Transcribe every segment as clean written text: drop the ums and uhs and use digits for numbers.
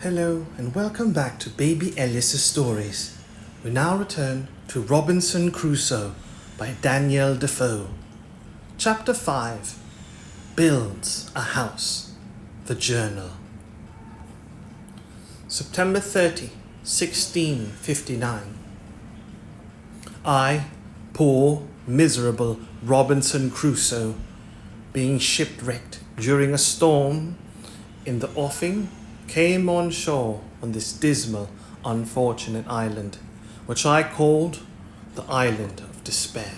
Hello and welcome back to Baby Ellis' Stories. We now return to Robinson Crusoe by Daniel Defoe. Chapter 5 Builds a House. The Journal. September 30, 1659. I, poor, miserable Robinson Crusoe, being shipwrecked during a storm in the offing, came on shore on this dismal, unfortunate island, which I called the Island of Despair.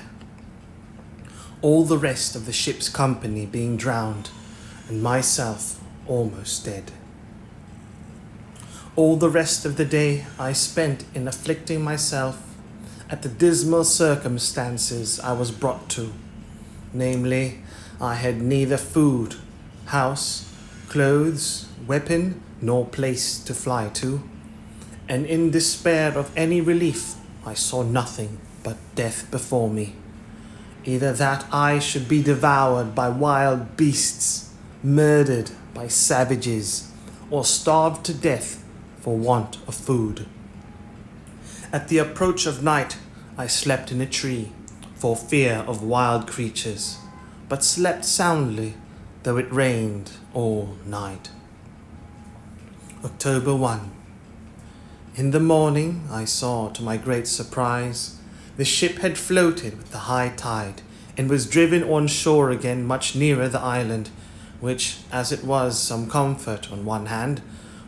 All the rest of the ship's company being drowned, and myself almost dead. All the rest of the day I spent in afflicting myself at the dismal circumstances I was brought to, namely, I had neither food, house, clothes, weapon, nor place to fly to, and in despair of any relief, I saw nothing but death before me. Either that I should be devoured by wild beasts, murdered by savages, or starved to death for want of food. At the approach of night, I slept in a tree, for fear of wild creatures, but slept soundly, though it rained all night. October 1. In the morning, I saw, to my great surprise, the ship had floated with the high tide, and was driven on shore again much nearer the island, which, as it was some comfort on one hand,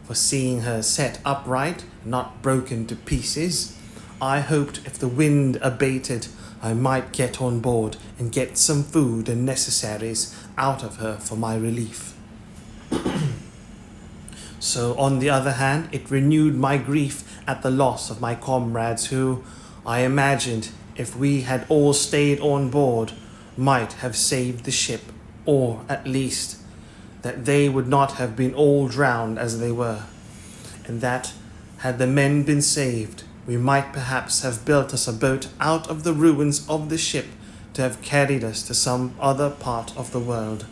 for seeing her set upright, not broken to pieces, I hoped if the wind abated, I might get on board and get some food and necessaries out of her for my relief. So, on the other hand, it renewed my grief at the loss of my comrades who, I imagined, if we had all stayed on board, might have saved the ship, or, at least, that they would not have been all drowned as they were, and that, had the men been saved, we might perhaps have built us a boat out of the ruins of the ship to have carried us to some other part of the world.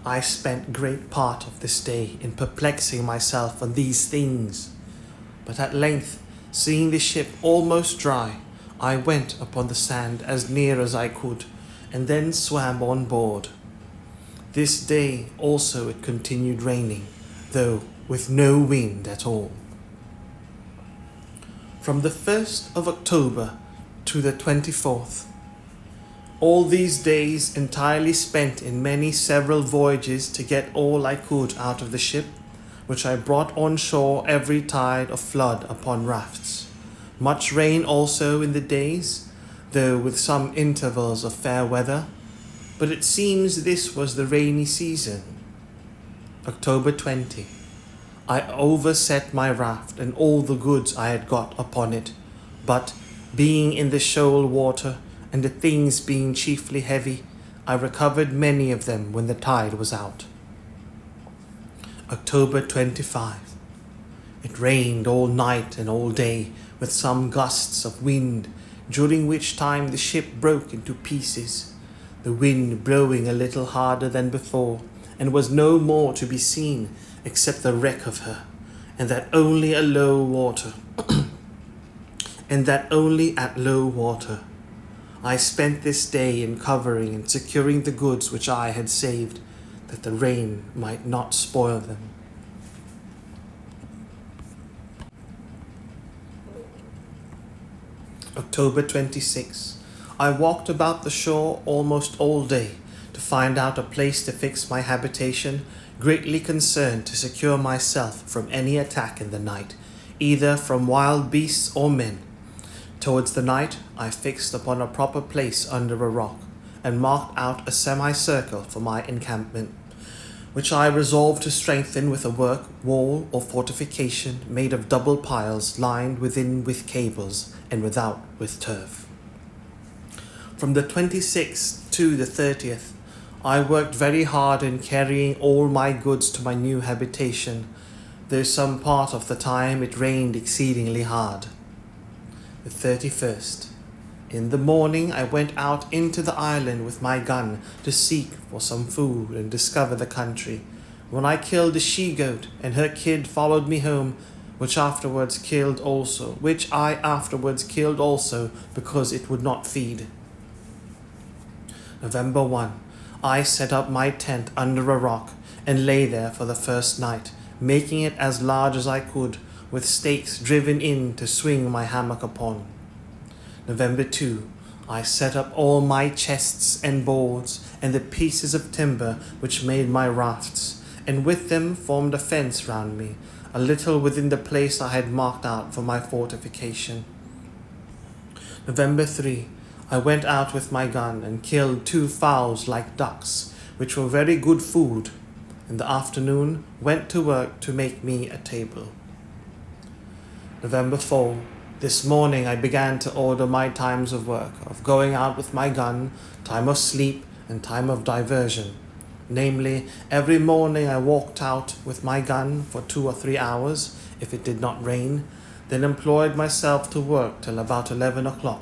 I spent great part of this day in perplexing myself on these things, but at length, seeing the ship almost dry, I went upon the sand as near as I could, and then swam on board. This day also it continued raining, though with no wind at all. From the 1st of October to the 24th, all these days entirely spent in many several voyages to get all I could out of the ship, which I brought on shore every tide of flood upon rafts. Much rain also in the days, though with some intervals of fair weather, but it seems this was the rainy season. October 20. I overset my raft and all the goods I had got upon it, but, being in the shoal water, and the things being chiefly heavy, I recovered many of them when the tide was out. October 25. It rained all night and all day, with some gusts of wind, during which time the ship broke into pieces, the wind blowing a little harder than before, and was no more to be seen except the wreck of her, and that only at low water. I spent this day in covering and securing the goods which I had saved, that the rain might not spoil them. October 26. I walked about the shore almost all day to find out a place to fix my habitation, greatly concerned to secure myself from any attack in the night, either from wild beasts or men. Towards the night, I fixed upon a proper place under a rock, and marked out a semicircle for my encampment, which I resolved to strengthen with a work, wall, or fortification made of double piles lined within with cables, and without with turf. From the 26th to the 30th, I worked very hard in carrying all my goods to my new habitation, though some part of the time it rained exceedingly hard. The 31st. In the morning I went out into the island with my gun to seek for some food and discover the country, when I killed the she-goat, and her kid followed me home, which I afterwards killed also, because it would not feed. November 1. I set up my tent under a rock and lay there for the first night, making it as large as I could, with stakes driven in to swing my hammock upon. November 2. I set up all my chests and boards and the pieces of timber which made my rafts, and with them formed a fence round me, a little within the place I had marked out for my fortification. November 3. I went out with my gun and killed 2 fowls like ducks, which were very good food. In the afternoon, went to work to make me a table. November 4. This morning I began to order my times of work, of going out with my gun, time of sleep, and time of diversion. Namely, every morning I walked out with my gun for 2 or 3 hours, if it did not rain, then employed myself to work till about 11 o'clock.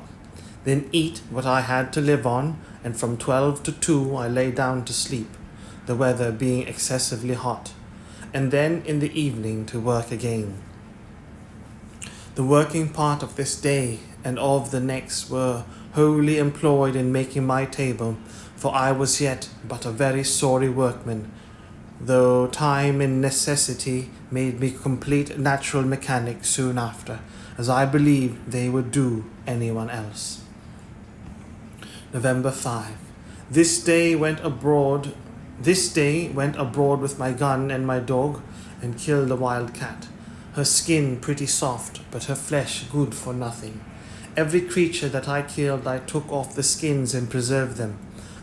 Then eat what I had to live on, and from 12 to 2 I lay down to sleep, the weather being excessively hot, and then in the evening to work again. The working part of this day and of the next were wholly employed in making my table, for I was yet but a very sorry workman, though time and necessity made me complete natural mechanic soon after, as I believed they would do anyone else. November 5. This day went abroad with my gun and my dog, and killed a wild cat. Her skin pretty soft, but her flesh good for nothing. Every creature that I killed I took off the skins and preserved them.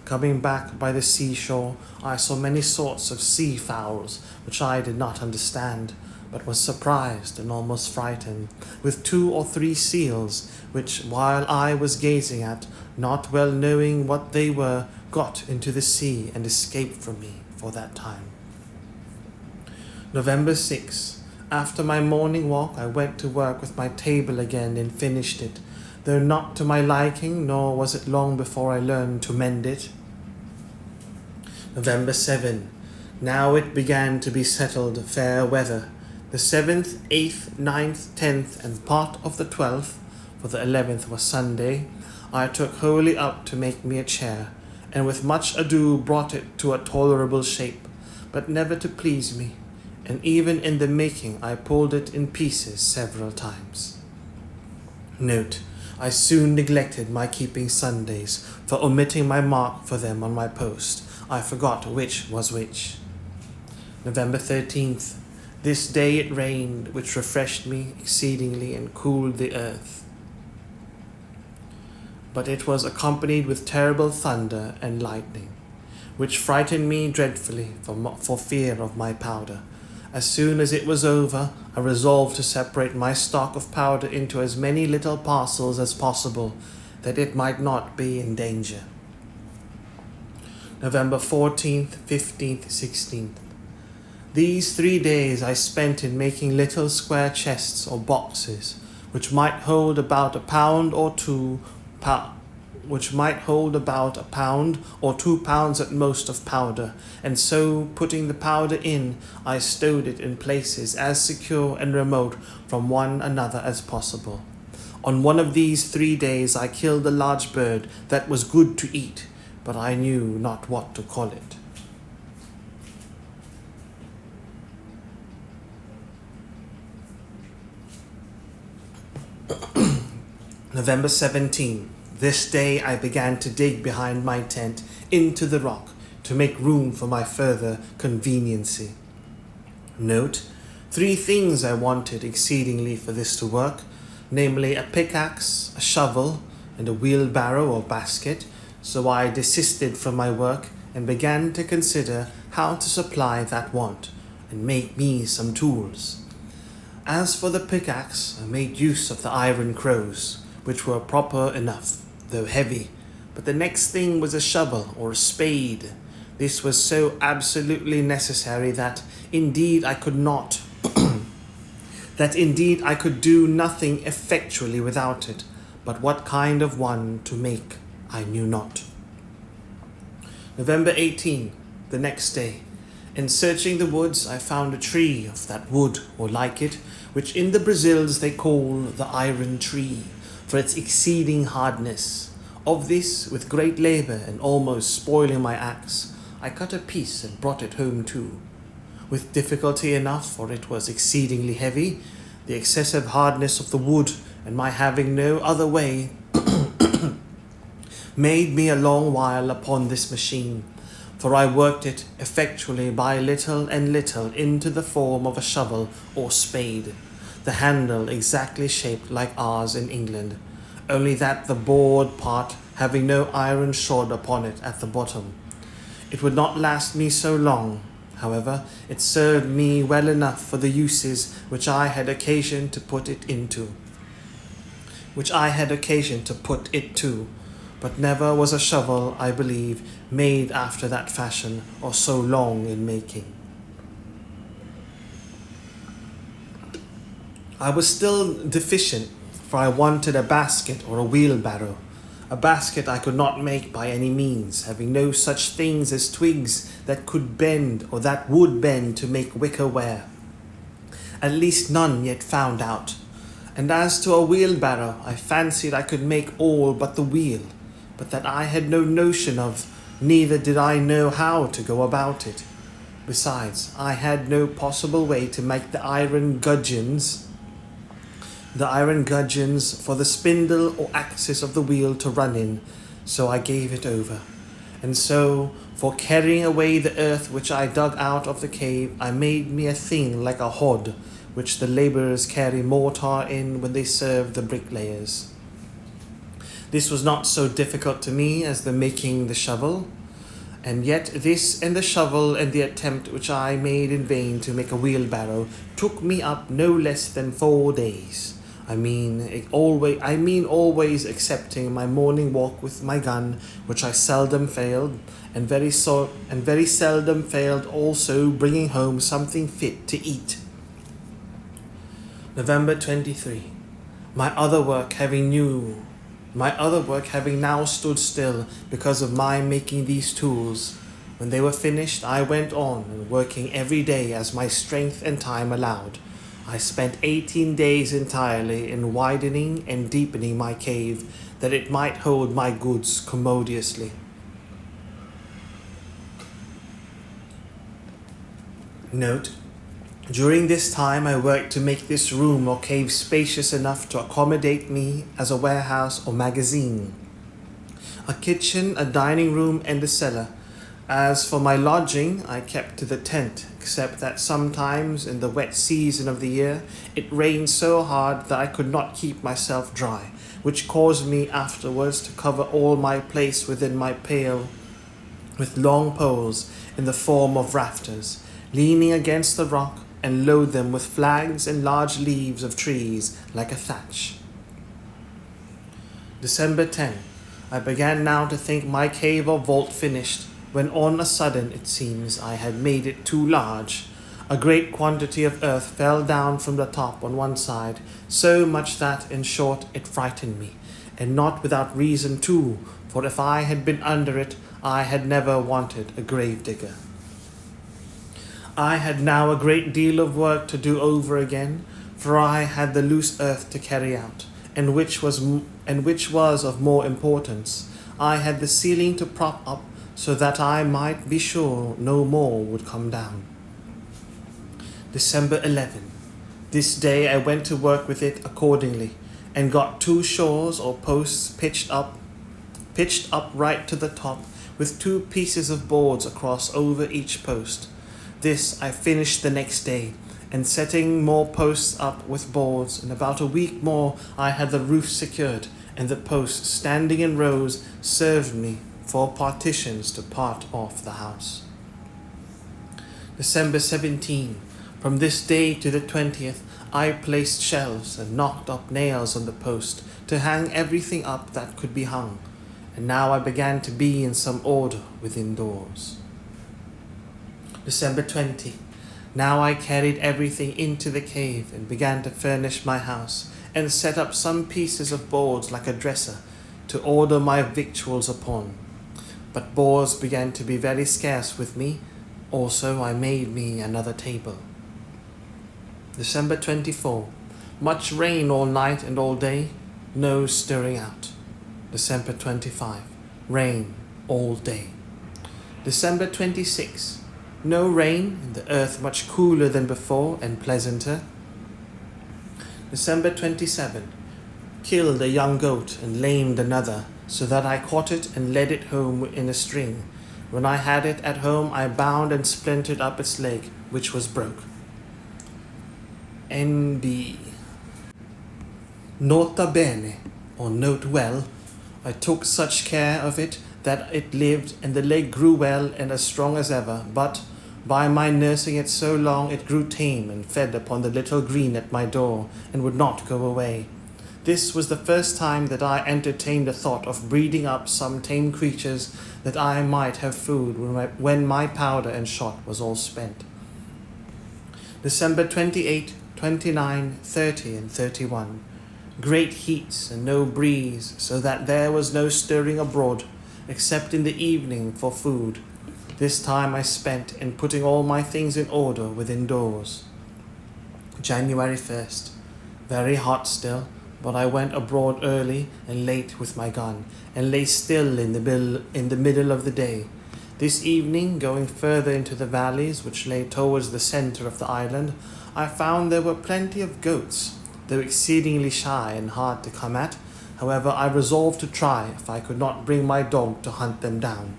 Coming back by the seashore, I saw many sorts of sea fowls, which I did not understand, but was surprised and almost frightened, with 2 or 3 seals, which, while I was gazing at, not well knowing what they were, got into the sea and escaped from me for that time. November 6. After my morning walk, I went to work with my table again and finished it, though not to my liking, nor was it long before I learned to mend it. November 7. Now it began to be settled fair weather. The 7th, 8th, 9th, 10th, and part of the 12th, for the 11th was Sunday, I took wholly up to make me a chair, and with much ado brought it to a tolerable shape, but never to please me, and even in the making I pulled it in pieces several times. Note: I soon neglected my keeping Sundays, for omitting my mark for them on my post, I forgot which was which. November 13th. This day it rained, which refreshed me exceedingly and cooled the earth. But it was accompanied with terrible thunder and lightning, which frightened me dreadfully for fear of my powder. As soon as it was over, I resolved to separate my stock of powder into as many little parcels as possible, that it might not be in danger. November 14th, 15th, 16th. These 3 days I spent in making little square chests or boxes, which might hold about a pound or 2 pounds at most of powder, and so, putting the powder in, I stowed it in places as secure and remote from one another as possible. On one of these 3 days I killed a large bird that was good to eat, but I knew not what to call it. November 17. This day I began to dig behind my tent into the rock to make room for my further conveniency. Note: 3 things I wanted exceedingly for this to work, namely a pickaxe, a shovel, and a wheelbarrow or basket, so I desisted from my work and began to consider how to supply that want, and make me some tools. As for the pickaxe, I made use of the iron crows, which were proper enough, though heavy, but the next thing was a shovel or a spade. This was so absolutely necessary that indeed I could do nothing effectually without it, but what kind of one to make I knew not. November 18, the next day. In searching the woods, I found a tree of that wood, or like it, which in the Brazils they call the iron tree, for its exceeding hardness. Of this, with great labour and almost spoiling my axe, I cut a piece and brought it home too. With difficulty enough, for it was exceedingly heavy, the excessive hardness of the wood, and my having no other way, made me a long while upon this machine, for I worked it effectually by little and little into the form of a shovel or spade, the handle exactly shaped like ours in England, only that the board part having no iron shod upon it at the bottom. It would not last me so long. However, it served me well enough for the uses which I had occasion to put it to, but never was a shovel, I believe, made after that fashion, or so long in making. I was still deficient, for I wanted a basket or a wheelbarrow. A basket I could not make by any means, having no such things as twigs that could bend or that would bend to make wicker ware. At least none yet found out. And as to a wheelbarrow, I fancied I could make all but the wheel, but that I had no notion of, neither did I know how to go about it. Besides, I had no possible way to make the iron gudgeons for the spindle or axis of the wheel to run in, so I gave it over. And so, for carrying away the earth which I dug out of the cave, I made me a thing like a hod, which the labourers carry mortar in when they serve the bricklayers. This was not so difficult to me as the making the shovel, and yet this and the shovel and the attempt which I made in vain to make a wheelbarrow took me up no less than 4 days. I mean always excepting my morning walk with my gun, which I seldom failed, and very seldom failed also bringing home something fit to eat. November 23. My other work having now stood still because of my making these tools. When they were finished, I went on, working every day as my strength and time allowed. I spent 18 days entirely in widening and deepening my cave, that it might hold my goods commodiously. Note: during this time I worked to make this room or cave spacious enough to accommodate me as a warehouse or magazine, a kitchen, a dining room, and a cellar. As for my lodging, I kept to the tent, except that sometimes in the wet season of the year it rained so hard that I could not keep myself dry, which caused me afterwards to cover all my place within my pale with long poles in the form of rafters, leaning against the rock, and load them with flags and large leaves of trees like a thatch. December 10. I began now to think my cave or vault finished, when on a sudden, it seems, I had made it too large. A great quantity of earth fell down from the top on one side, so much that, in short, it frightened me, and not without reason too, for if I had been under it, I had never wanted a grave digger. I had now a great deal of work to do over again, for I had the loose earth to carry out, and which was of more importance, I had the ceiling to prop up, so that I might be sure no more would come down. December 11. This day I went to work with it accordingly, and got 2 shores or posts pitched up right to the top, with 2 pieces of boards across over each post. This I finished the next day, and setting more posts up with boards, in about a week more I had the roof secured, and the posts standing in rows served me for partitions to part off the house. December 17. From this day to the 20th, I placed shelves and knocked up nails on the post to hang everything up that could be hung, and now I began to be in some order within doors. December 20. Now I carried everything into the cave and began to furnish my house, and set up some pieces of boards like a dresser to order my victuals upon. But boards began to be very scarce with me, Also I made me another table. December 24. Much rain all night and all day, no stirring out. December 25. Rain all day. December 26. No rain, and the earth much cooler than before and pleasanter. December 27. Killed a young goat and lamed another, so that I caught it and led it home in a string. When I had it at home, I bound and splintered up its leg, which was broke. N.B. Nota bene, or note well, I took such care of it that it lived, and the leg grew well and as strong as ever, but by my nursing it so long it grew tame and fed upon the little green at my door, and would not go away. This was the first time that I entertained the thought of breeding up some tame creatures, that I might have food when my powder and shot was all spent. December 28, 29, 30, and 31. Great heats and no breeze, so that there was no stirring abroad, except in the evening for food. This time I spent in putting all my things in order within doors. January 1st. Very hot still, but I went abroad early and late with my gun, and lay still in the middle of the day. This evening, going further into the valleys which lay towards the centre of the island, I found there were plenty of goats, though exceedingly shy and hard to come at. However, I resolved to try if I could not bring my dog to hunt them down.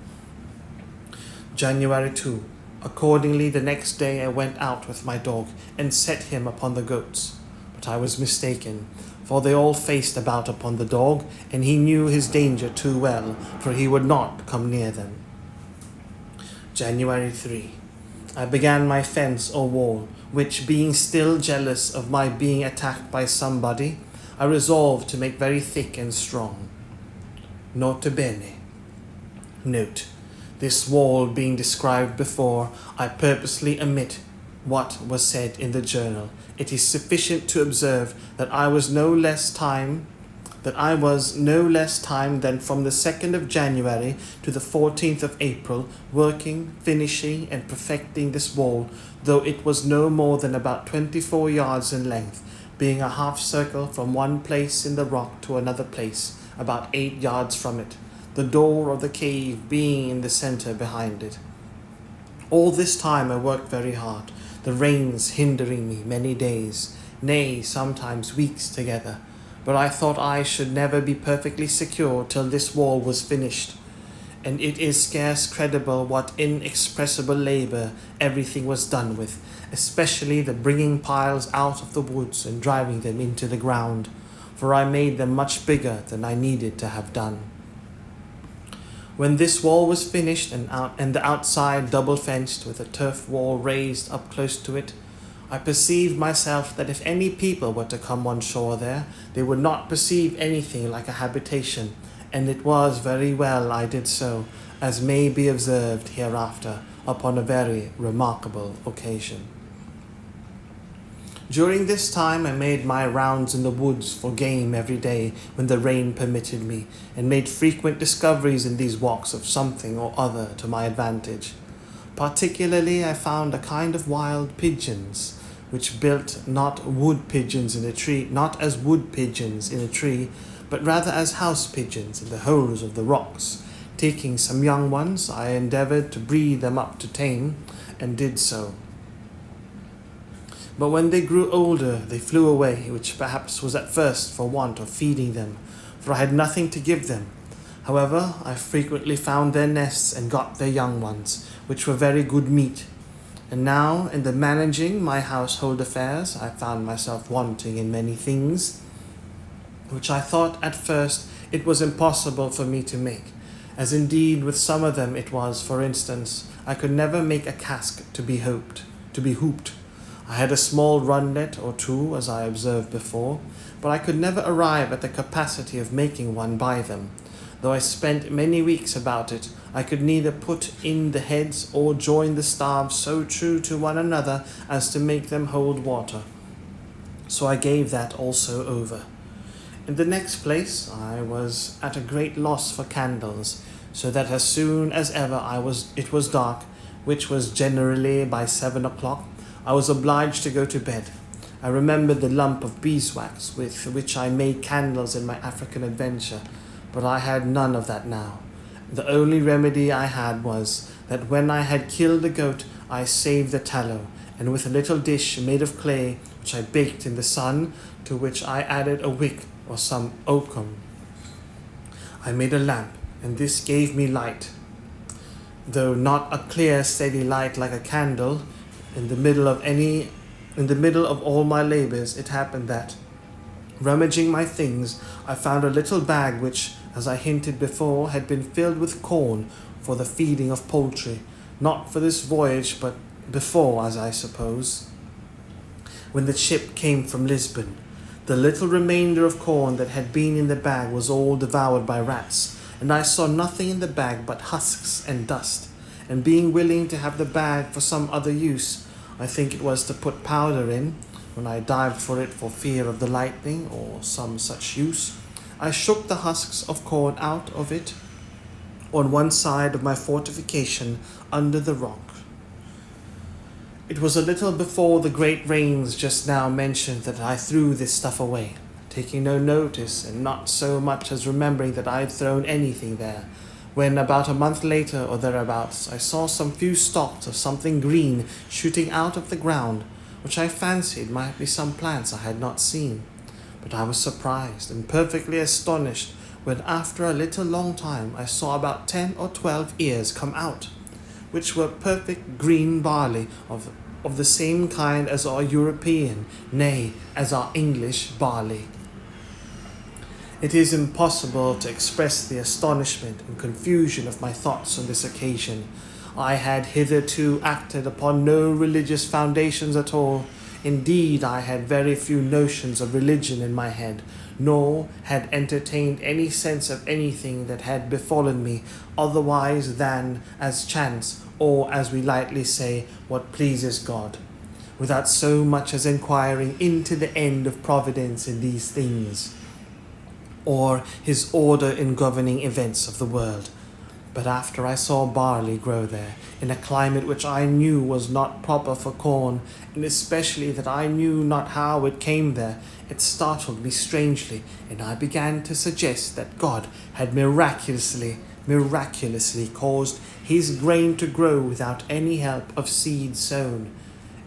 January 2. Accordingly, the next day I went out with my dog and set him upon the goats. But I was mistaken, for they all faced about upon the dog, and he knew his danger too well, for he would not come near them. January 3. I began my fence or wall, which, being still jealous of my being attacked by somebody, I resolved to make very thick and strong. Nota bene. Note. This wall being described before, I purposely omit what was said in the journal. It is sufficient to observe that I was no less time than from the 2nd of January to the 14th of April, working, finishing, and perfecting this wall, though it was no more than about 24 yards in length, being a half circle from one place in the rock to another place, about 8 yards from it, the door of the cave being in the centre behind it. All this time I worked very hard, the rains hindering me many days, nay, sometimes weeks together, but I thought I should never be perfectly secure till this wall was finished, and it is scarce credible what inexpressible labour everything was done with, especially the bringing piles out of the woods and driving them into the ground, for I made them much bigger than I needed to have done. When this wall was finished and the outside double fenced with a turf wall raised up close to it, I perceived myself that if any people were to come on shore there, they would not perceive anything like a habitation, and it was very well I did so, as may be observed hereafter upon a very remarkable occasion. During this time I made my rounds in the woods for game every day when the rain permitted me, and made frequent discoveries in these walks of something or other to my advantage. Particularly I found a kind of wild pigeons, which built not as wood pigeons in a tree, but rather as house pigeons in the holes of the rocks. Taking some young ones, I endeavoured to breed them up to tame, and did so. But when they grew older, they flew away, which perhaps was at first for want of feeding them, for I had nothing to give them. However, I frequently found their nests and got their young ones, which were very good meat. And now, in the managing my household affairs, I found myself wanting in many things, which I thought at first it was impossible for me to make, as indeed with some of them it was. For instance, I could never make a cask to be hooped. I had a small runlet or two, as I observed before, but I could never arrive at the capacity of making one by them. Though I spent many weeks about it, I could neither put in the heads or join the staves so true to one another as to make them hold water. So I gave that also over. In the next place, I was at a great loss for candles, so that as soon as ever it was dark, which was generally by 7 o'clock, I was obliged to go to bed. I remembered the lump of beeswax with which I made candles in my African adventure, but I had none of that now. The only remedy I had was that when I had killed the goat, I saved the tallow, and with a little dish made of clay, which I baked in the sun, to which I added a wick or some oakum, I made a lamp, and this gave me light. Though not a clear, steady light like a candle, in the middle of all my labors, it happened that, rummaging my things, I found a little bag which, as I hinted before, had been filled with corn for the feeding of poultry, not for this voyage, but before, as I suppose, when the ship came from Lisbon. The little remainder of corn that had been in the bag was all devoured by rats, and I saw nothing in the bag but husks and dust, and being willing to have the bag for some other use, I think it was to put powder in, when I dived for it for fear of the lightning or some such use, I shook the husks of corn out of it on one side of my fortification under the rock. It was a little before the great rains just now mentioned that I threw this stuff away, taking no notice and not so much as remembering that I had thrown anything there, when about a month later or thereabouts I saw some few stalks of something green shooting out of the ground, which I fancied might be some plants I had not seen. But I was surprised and perfectly astonished when after a little long time I saw about 10 or 12 ears come out, which were perfect green barley of the same kind as our European, nay, as our English barley. It is impossible to express the astonishment and confusion of my thoughts on this occasion. I had hitherto acted upon no religious foundations at all. Indeed, I had very few notions of religion in my head, nor had entertained any sense of anything that had befallen me otherwise than as chance, or, as we lightly say, what pleases God, without so much as inquiring into the end of Providence in these things, or his order in governing events of the world. But after I saw barley grow there, in a climate which I knew was not proper for corn, and especially that I knew not how it came there, it startled me strangely, and I began to suggest that God had miraculously caused his grain to grow without any help of seed sown,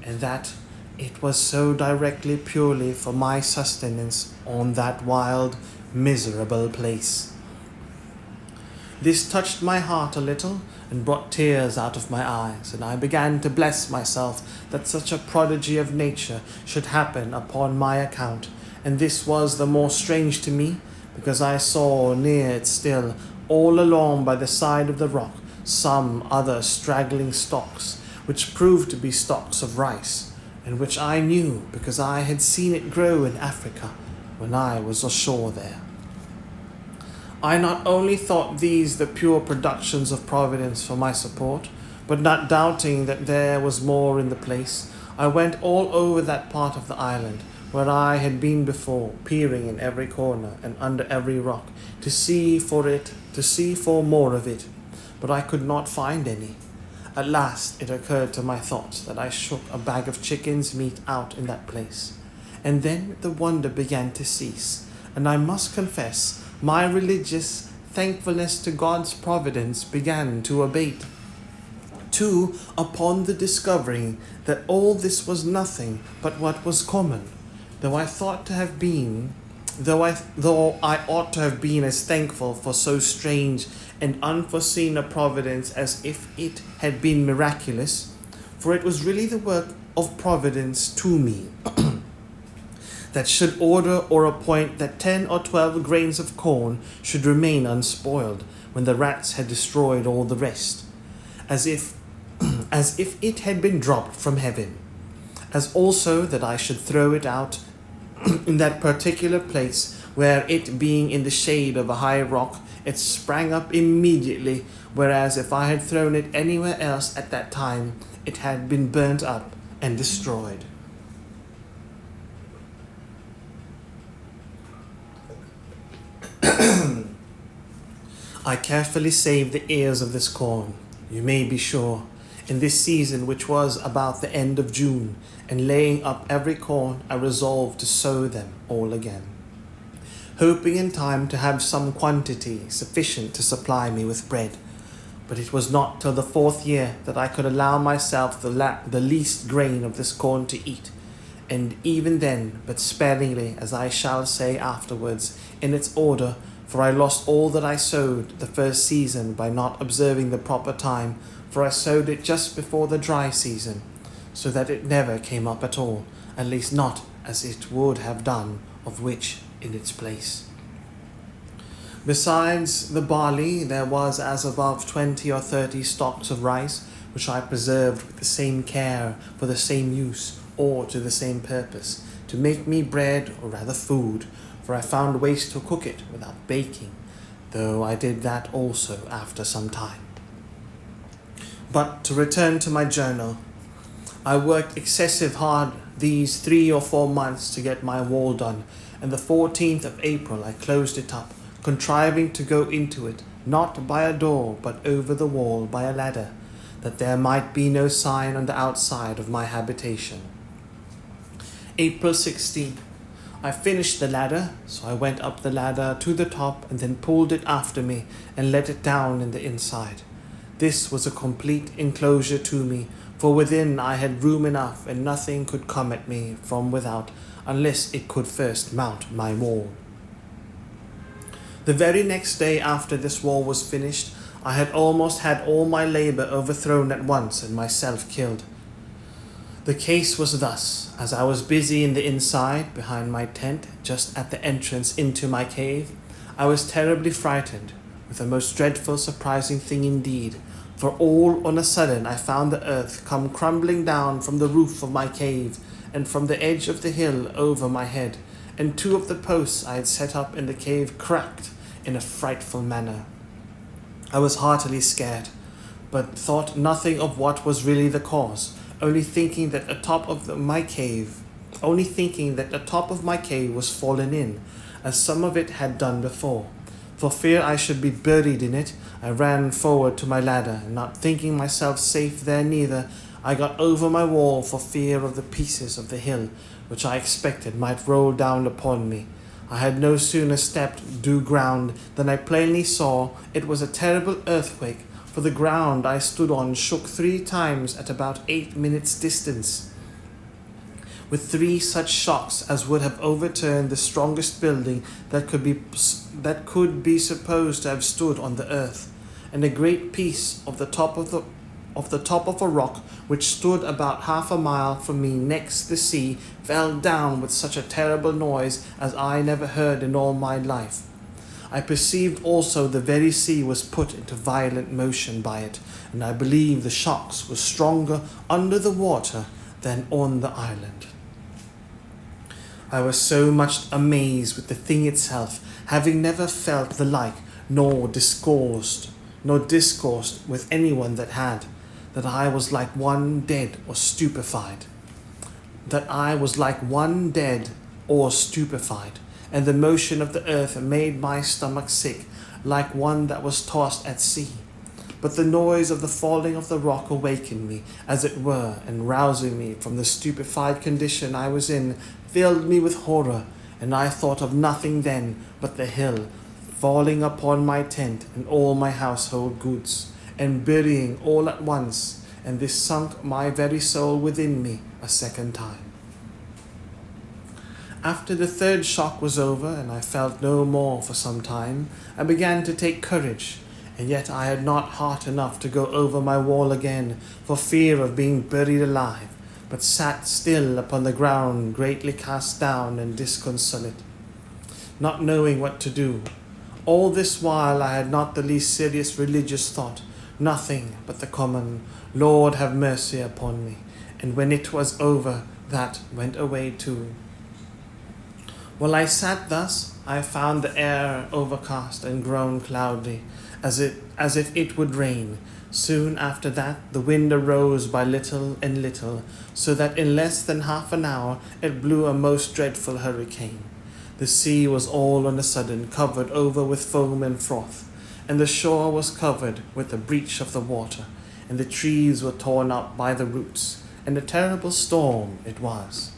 and that it was so directly purely for my sustenance on that wild, miserable place. This touched my heart a little, and brought tears out of my eyes, and I began to bless myself that such a prodigy of nature should happen upon my account, and this was the more strange to me, because I saw near it still, all along by the side of the rock, some other straggling stalks, which proved to be stalks of rice, and which I knew because I had seen it grow in Africa when I was ashore there. I not only thought these the pure productions of Providence for my support, but not doubting that there was more in the place, I went all over that part of the island where I had been before, peering in every corner and under every rock, to see for more of it, but I could not find any. At last it occurred to my thoughts that I shook a bag of chicken's meat out in that place, and then the wonder began to cease, and I must confess my religious thankfulness to God's providence began to abate. Too, upon the discovering that all this was nothing but what was common, though I ought to have been as thankful for so strange and unforeseen a providence as if it had been miraculous, for it was really the work of Providence to me, that should order or appoint that 10 or 12 grains of corn should remain unspoiled when the rats had destroyed all the rest, as if it had been dropped from heaven, as also that I should throw it out in that particular place where, it being in the shade of a high rock, it sprang up immediately, whereas if I had thrown it anywhere else at that time, it had been burnt up and destroyed. I carefully saved the ears of this corn, you may be sure. In this season, which was about the end of June, and laying up every corn, I resolved to sow them all again, hoping in time to have some quantity sufficient to supply me with bread. But it was not till the 4th year that I could allow myself the least grain of this corn to eat, and even then but sparingly, as I shall say afterwards, in its order, for I lost all that I sowed the first season by not observing the proper time, for I sowed it just before the dry season, so that it never came up at all, at least not as it would have done of which in its place. Besides the barley, there was as above 20 or 30 stalks of rice, which I preserved with the same care for the same use, or to the same purpose, to make me bread, or rather food, for I found ways to cook it without baking, though I did that also after some time. But to return to my journal, I worked excessive hard these 3 or 4 months to get my wall done, and the 14th of April I closed it up, contriving to go into it, not by a door, but over the wall by a ladder, that there might be no sign on the outside of my habitation. April 16th. I finished the ladder, so I went up the ladder to the top and then pulled it after me and let it down in the inside. This was a complete enclosure to me, for within I had room enough and nothing could come at me from without, unless it could first mount my wall. The very next day after this wall was finished, I had almost had all my labour overthrown at once and myself killed. The case was thus: as I was busy in the inside, behind my tent, just at the entrance into my cave, I was terribly frightened, with a most dreadful surprising thing indeed, for all on a sudden I found the earth come crumbling down from the roof of my cave, and from the edge of the hill over my head, and 2 of the posts I had set up in the cave cracked in a frightful manner. I was heartily scared, but thought nothing of what was really the cause, only thinking that the top of my cave was fallen in, as some of it had done before. For fear I should be buried in it, I ran forward to my ladder, and not thinking myself safe there neither, I got over my wall for fear of the pieces of the hill, which I expected might roll down upon me. I had no sooner stepped due ground than I plainly saw it was a terrible earthquake, for the ground I stood on shook 3 times at about 8 minutes' distance, with 3 such shocks as would have overturned the strongest building that could be supposed to have stood on the earth, and a great piece of the top of a rock, which stood about half a mile from me next the sea, fell down with such a terrible noise as I never heard in all my life. I perceived also the very sea was put into violent motion by it, and I believe the shocks were stronger under the water than on the island. I was so much amazed with the thing itself, having never felt the like, nor discoursed with anyone that had, that I was like one dead or stupefied. And the motion of the earth made my stomach sick, like one that was tossed at sea. But the noise of the falling of the rock awakened me, as it were, and rousing me from the stupefied condition I was in, filled me with horror, and I thought of nothing then but the hill, falling upon my tent and all my household goods, and burying all at once, and this sunk my very soul within me a second time. After the 3rd shock was over, and I felt no more for some time, I began to take courage, and yet I had not heart enough to go over my wall again, for fear of being buried alive, but sat still upon the ground, greatly cast down and disconsolate, not knowing what to do. All this while I had not the least serious religious thought, nothing but the common, Lord have mercy upon me, and when it was over, that went away too. While I sat thus, I found the air overcast and grown cloudy, as if it would rain. Soon after that, the wind arose by little and little, so that in less than half an hour it blew a most dreadful hurricane. The sea was all on a sudden covered over with foam and froth, and the shore was covered with the breach of the water, and the trees were torn up by the roots, and a terrible storm it was.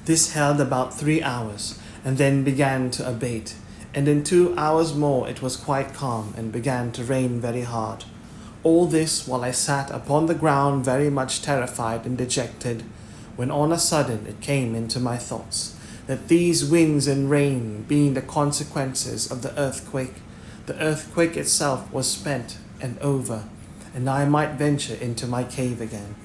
This held about 3 hours, and then began to abate, and in 2 hours more it was quite calm, and began to rain very hard. All this while I sat upon the ground very much terrified and dejected, when on a sudden it came into my thoughts, that these winds and rain being the consequences of the earthquake itself was spent and over, and I might venture into my cave again.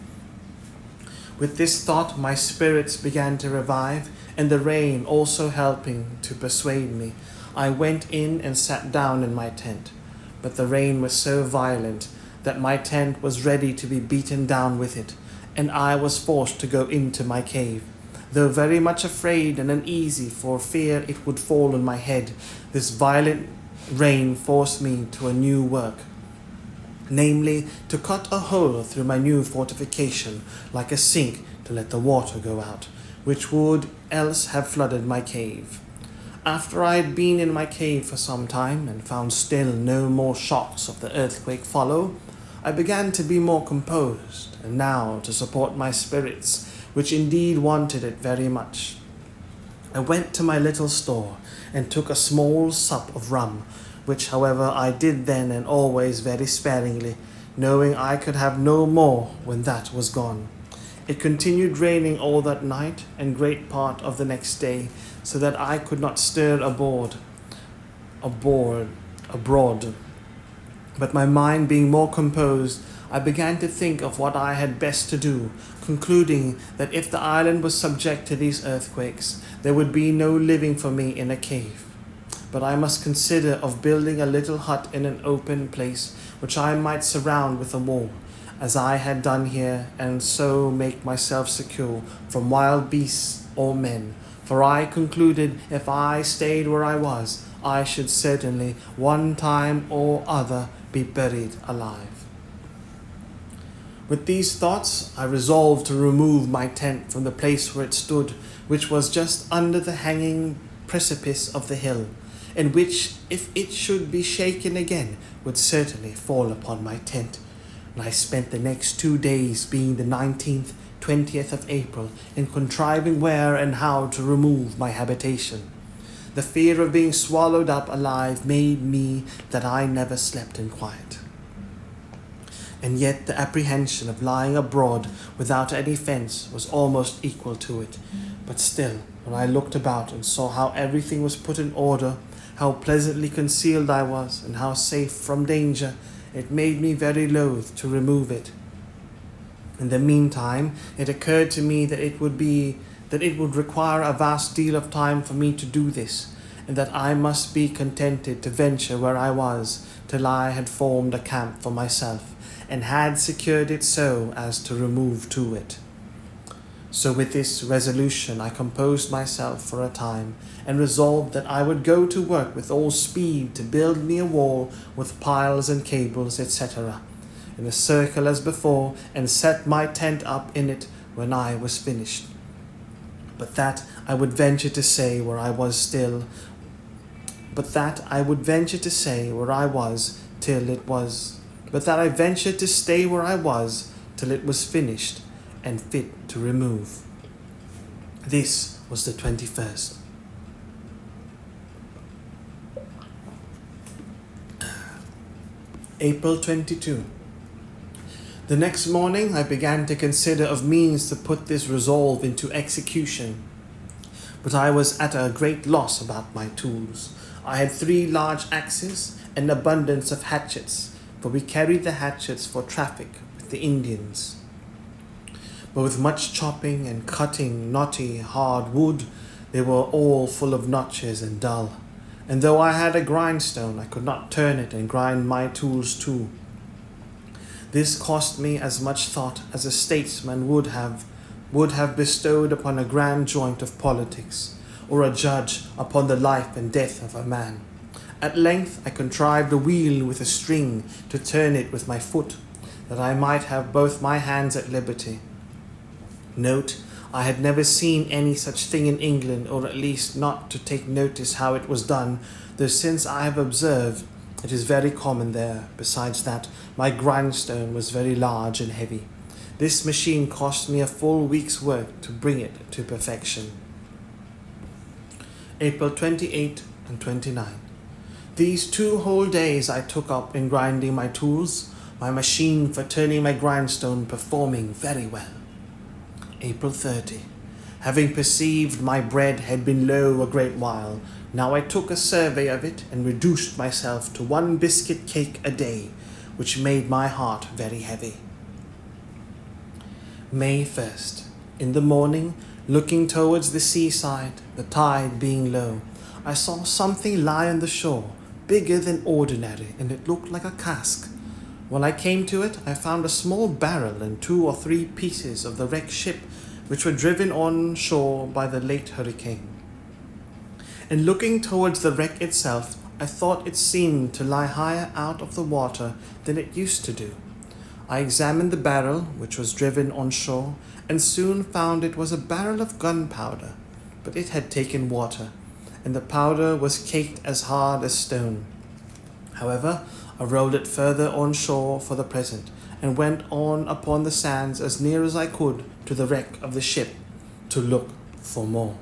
With this thought my spirits began to revive, and the rain also helping to persuade me, I went in and sat down in my tent. But the rain was so violent that my tent was ready to be beaten down with it, and I was forced to go into my cave. Though very much afraid and uneasy for fear it would fall on my head, this violent rain forced me to a new work, namely to cut a hole through my new fortification like a sink to let the water go out, which would else have flooded my cave. After I had been in my cave for some time and found still no more shocks of the earthquake follow, I began to be more composed, and now to support my spirits, which indeed wanted it very much. I went to my little store and took a small sup of rum, which however I did then and always very sparingly, knowing I could have no more when that was gone. It continued raining all that night and great part of the next day, so that I could not stir abroad. But my mind being more composed, I began to think of what I had best to do, concluding that if the island was subject to these earthquakes, there would be no living for me in a cave. But I must consider of building a little hut in an open place, which I might surround with a wall, as I had done here, and so make myself secure from wild beasts or men. For I concluded if I stayed where I was, I should certainly one time or other be buried alive. With these thoughts, I resolved to remove my tent from the place where it stood, which was just under the hanging precipice of the hill, and which, if it should be shaken again, would certainly fall upon my tent. And I spent the next 2 days, being the 19th, 20th of April, in contriving where and how to remove my habitation. The fear of being swallowed up alive made me that I never slept in quiet. And yet the apprehension of lying abroad without any fence was almost equal to it. But still, when I looked about and saw how everything was put in order, how pleasantly concealed I was, and how safe from danger, it made me very loath to remove it. In the meantime, it occurred to me that it would require a vast deal of time for me to do this, and that I must be contented to venture where I was till I had formed a camp for myself, and had secured it so as to remove to it. So with this resolution I composed myself for a time, and resolved that I would go to work with all speed to build me a wall with piles and cables, etc., in a circle as before, and set my tent up in it when I was finished. But that I would venture to say where I was till I ventured to stay where I was till it was finished and fit to remove. This was the 21st. April 22. The next morning I began to consider of means to put this resolve into execution, but I was at a great loss about my tools. I had 3 large axes and abundance of hatchets, for we carried the hatchets for traffic with the Indians. But with much chopping and cutting knotty, hard wood, they were all full of notches and dull, and though I had a grindstone, I could not turn it and grind my tools too. This cost me as much thought as a statesman would have bestowed upon a grand joint of politics, or a judge upon the life and death of a man. At length I contrived a wheel with a string to turn it with my foot, that I might have both my hands at liberty. Note, I had never seen any such thing in England, or at least not to take notice how it was done, though since I have observed, It is very common there. Besides that, my grindstone was very large and heavy. This machine cost me a full week's work to bring it to perfection. April 28 and 29. These 2 whole days I took up in grinding my tools, my machine for turning my grindstone performing very well. April 30. Having perceived my bread had been low a great while, now I took a survey of it and reduced myself to 1 biscuit cake a day, which made my heart very heavy. May 1st. In the morning, looking towards the seaside, the tide being low, I saw something lie on the shore, bigger than ordinary, and it looked like a cask. When I came to it, I found a small barrel and 2 or 3 pieces of the wrecked ship, which were driven on shore by the late hurricane. And looking towards the wreck itself, I thought it seemed to lie higher out of the water than it used to do. I examined the barrel, which was driven on shore, and soon found it was a barrel of gunpowder, but it had taken water, and the powder was caked as hard as stone. However, I rolled it further on shore for the present, and went on upon the sands as near as I could to the wreck of the ship to look for more.